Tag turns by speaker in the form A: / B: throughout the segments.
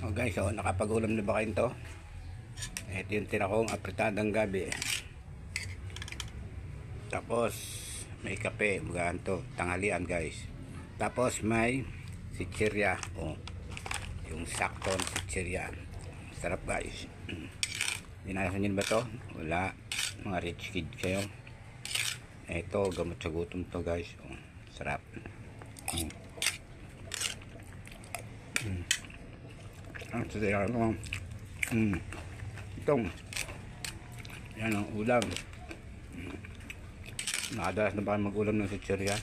A: Oh guys, so nakapag-ulam na ba kayo to? Ito yung tinakong apritadang gabi. Tapos may kape, bugaan to, tanghalian guys. Tapos may sitsirya, oh, yung sakton sitsirya. Sarap guys. Dinasan nyo ba to? Wala, mga rich kid kayo. Ito, gamot sa gutom to guys. Oh, sarap. Ang sasaya ano. Itong yan ang ulam. Nakadalas na ba kayo mag-ulam ng sitsirya?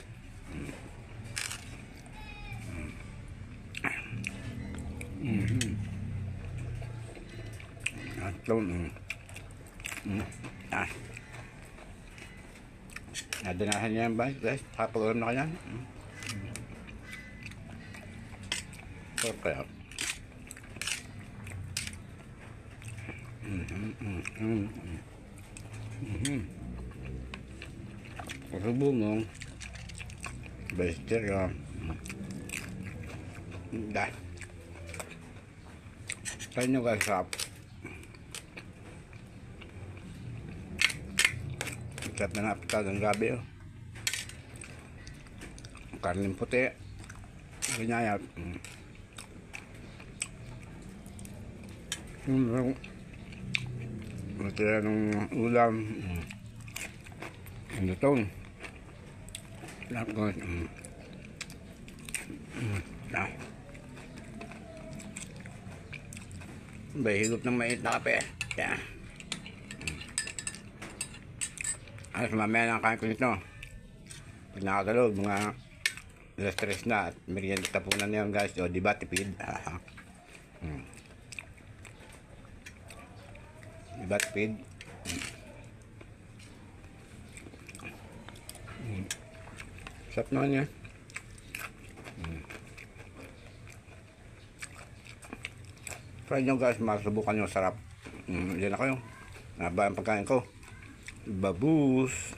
A: Nadanasan niya yan ba guys? Kapag-ulam na kanya? So kaya Pasalubong Bester dah tayo nyo guys sarap na napitadang gabi karning puti ganyayat matira ng ulam ang lutong lahat guys bahigop ng mait na kape yan alas mamaya na kain ko nito pag nakatulog mga alas 3 na at merienda tapunan na yun guys o diba tipid diba tipid sarap naman yan try nyo guys masubukan nyo sarap yan na kayo naba ang pagkain ko babus